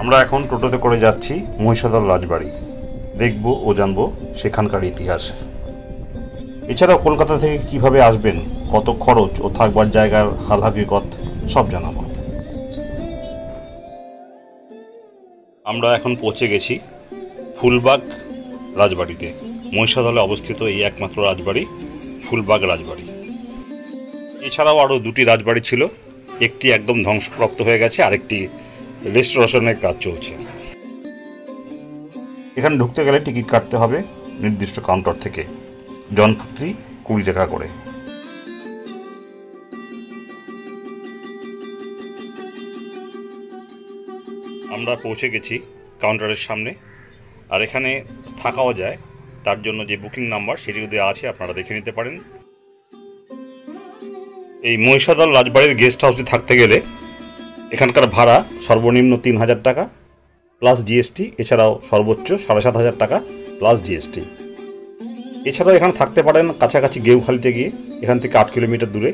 আমরা এখন টোটোতে করে যাচ্ছি মহিষাদল রাজবাড়ি, দেখব ও জানবো সেখানকার ইতিহাস। এছাড়াও কলকাতা থেকে কিভাবে আসবেন, কত খরচ ও থাকবার জায়গার হাল হাকিকত সব জানাবো। আমরা এখন পৌঁছে গেছি ফুলবাগ রাজবাড়িতে। মহিষাদলে অবস্থিত এই একমাত্র রাজবাড়ি ফুলবাগ রাজবাড়ি। এছাড়াও আরও দুটি রাজবাড়ি ছিল, একটি একদম ধ্বংসপ্রাপ্ত হয়ে গেছে, আরেকটি রেস্টোরেশনের কাজ চলছে। এখানে ঢুকতে গেলে টিকিট কাটতে হবে নির্দিষ্ট কাউন্টার থেকে, জনপ্রতি 20 টাকা করে। আমরা পৌঁছে গেছি কাউন্টারের সামনে, আর এখানে থাকাও যায়। তার জন্য যে বুকিং নাম্বার সেটি যদি আছে আপনারা দেখে নিতে পারেন। এই মহিষাদল রাজবাড়ির গেস্ট হাউসে থাকতে গেলে এখানকার ভাড়া সর্বনিম্ন 3000 টাকা প্লাস জিএসটি, এছাড়াও সর্বোচ্চ 7500 টাকা প্লাস জিএসটি। এছাড়াও এখানে থাকতে পারেন কাছাকাছি গেউখালিতে গিয়ে, এখান থেকে 8 কিলোমিটার দূরে।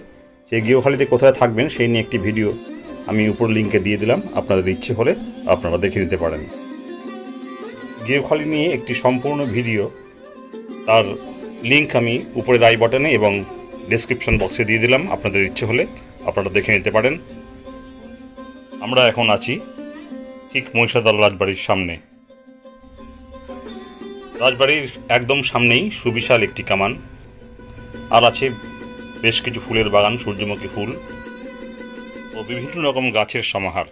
সেই গেউখালিতে কোথায় থাকবেন সেই নিয়ে একটি ভিডিও আমি উপর লিঙ্কে দিয়ে দিলাম, আপনাদের ইচ্ছে হলে আপনারা দেখে নিতে পারেন। গেউখালি নিয়ে একটি সম্পূর্ণ ভিডিও, তার লিঙ্ক আমি উপরের আই বাটনে এবং ডেসক্রিপশন বক্সে দিয়ে দিলাম, আপনাদের ইচ্ছে হলে আপনারা দেখে নিতে পারেন। আমরা এখন আছি ঠিক মহিষাদল রাজবাড়ির সামনে। রাজবাড়ির একদম সামনেই সুবিশাল একটি কামান, আর আছে বেশ কিছু ফুলের বাগান, সূর্যমুখী ফুল ও বিভিন্ন রকম গাছের সমাহার।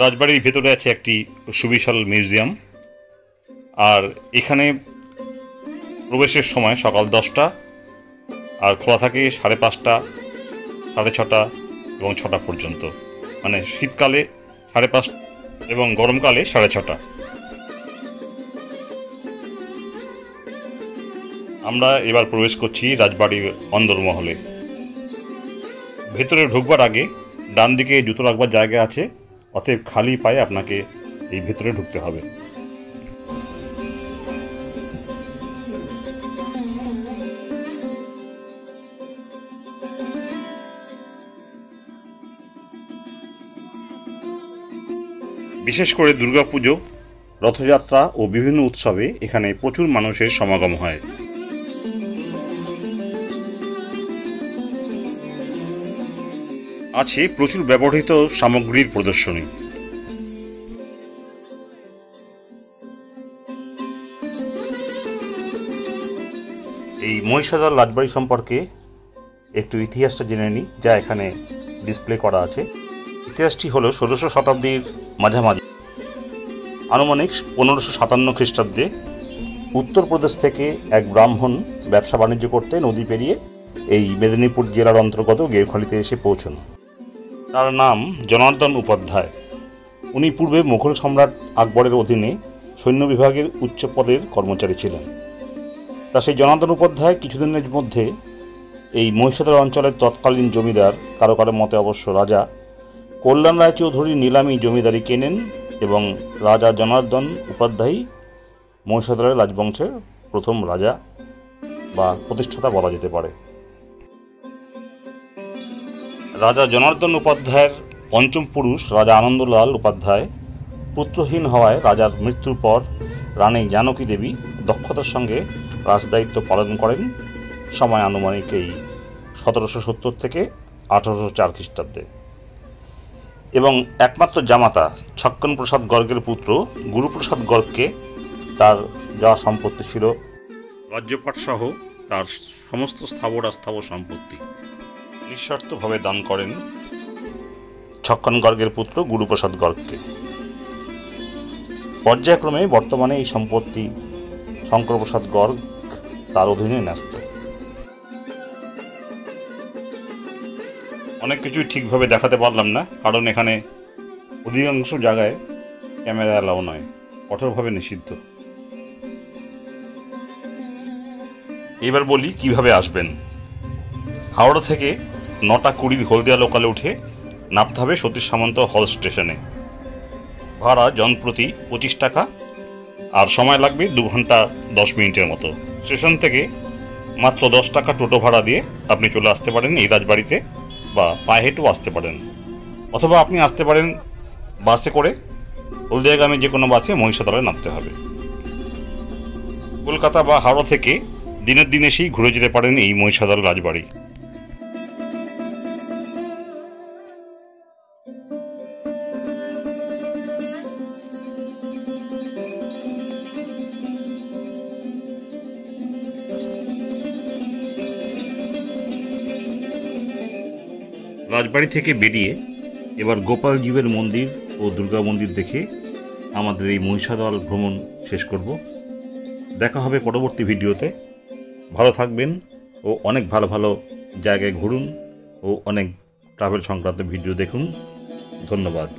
রাজবাড়ির ভেতরে আছে একটি সুবিশাল মিউজিয়াম, আর এখানে প্রবেশের সময় সকাল 10টা, আর খোলা থাকে 5:30, 6:30 এবং 6টা পর্যন্ত। মানে শীতকালে 5:30 এবং গরমকালে 6:30। আমরা এবার প্রবেশ করছি রাজবাড়ির অন্দরমহলে। ভেতরে ঢুকবার আগে ডান দিকে জুতো রাখবার জায়গা আছে, অতএব খালি পায়ে আপনাকে এই ভেতরে ঢুকতে হবে। বিশেষ করে দুর্গাপুজো, রথযাত্রা ও বিভিন্ন উৎসবে এখানে প্রচুর মানুষের সমাগম হয়। আছে প্রচুর ব্যবহৃত সামগ্রীর প্রদর্শনী। এই মহিষাদল রাজবাড়ি সম্পর্কে একটু ইতিহাসটা জেনে নিই, যা এখানে ডিসপ্লে করা আছে। ইতিহাসটি হলো 16শো শতাব্দীর মাঝামাঝি, আনুমানিক 1557 খ্রিস্টাব্দে উত্তরপ্রদেশ থেকে এক ব্রাহ্মণ ব্যবসা বাণিজ্য করতে নদী পেরিয়ে এই মেদিনীপুর জেলার অন্তর্গত গেউখালিতে এসে পৌঁছন। তার নাম জনার্দন উপাধ্যায়। উনি পূর্বে মুঘল সম্রাট আকবরের অধীনে সৈন্য বিভাগের উচ্চ পদের কর্মচারী ছিলেন। তা সেই জনার্দন উপাধ্যায় কিছুদিনের মধ্যে এই মহিষাদল অঞ্চলের তৎকালীন জমিদার, কারো কারো মতে অবশ্য রাজা কল্যাণ রায়চৌধুরী নিলামী জমিদারি কেনেন, এবং রাজা জনার্দন উপাধ্যায় মহিষাদলের রাজবংশের প্রথম রাজা বা প্রতিষ্ঠাতা বলা যেতে পারে। রাজা জনার্দন উপাধ্যায়ের পঞ্চম পুরুষ রাজা আনন্দলাল উপাধ্যায় পুত্রহীন হওয়ায় রাজার মৃত্যুর পর রানী জানকী দেবী দক্ষতার সঙ্গে রাজদায়িত্ব পালন করেন। সময় আনুমানিক এই 1770 থেকে 1804 খ্রিস্টাব্দে। এবং একমাত্র জামাতা ছক্কন প্রসাদ গর্গের পুত্র গুরুপ্রসাদ গর্গকে তার যা সম্পত্তি ছিল, রাজ্যপাট সহ তার সমস্ত স্থাবর অস্থাবর সম্পত্তি নিঃশর্তভাবে দান করেন ছক্কন গর্গের পুত্র গুরুপ্রসাদ গর্গকে। পর্যায়ক্রমে বর্তমানে এই সম্পত্তি শঙ্করপ্রসাদ গর্গ তার অধীনে ন্যস্ত। অনেক কিছুই ঠিকভাবে দেখাতে পারলাম না, কারণ এখানে অধিকাংশ জায়গায় ক্যামেরা অ্যালাউ নয়, কঠোরভাবে নিষিদ্ধ। এবার বলি কিভাবে আসবেন। হাওড়া থেকে 9:20 হলদিয়া লোকালে উঠে নামতে হবে সতীশ সামন্ত হল স্টেশনে। ভাড়া জনপ্রতি 25 টাকা, আর সময় লাগবে 2 ঘন্টা 10 মিনিটের মতো। স্টেশন থেকে মাত্র 10 টাকা টোটো ভাড়া দিয়ে আপনি চলে আসতে পারেন এই রাজবাড়িতে, বা পায়ে হেঁটেও আসতে পারেন। অথবা আপনি আসতে পারেন বাসে করে। হলদিয়াগামী যে কোনো বাসে মহিষাদলে নামতে হবে। কলকাতা বা হাওড়া থেকে দিনের দিন এসেই ঘুরে যেতে পারেন এই মহিষাদল রাজবাড়ি। রাজবাড়ি থেকে বেরিয়ে এবার গোপালজীবের মন্দির ও দুর্গা মন্দির দেখে আমাদের এই মহিষাদল ভ্রমণ শেষ করব। দেখা হবে পরবর্তী ভিডিওতে। ভালো থাকবেন ও অনেক ভালো ভালো জায়গায় ঘুরুন ও অনেক ট্রাভেল সংক্রান্ত ভিডিও দেখুন। ধন্যবাদ।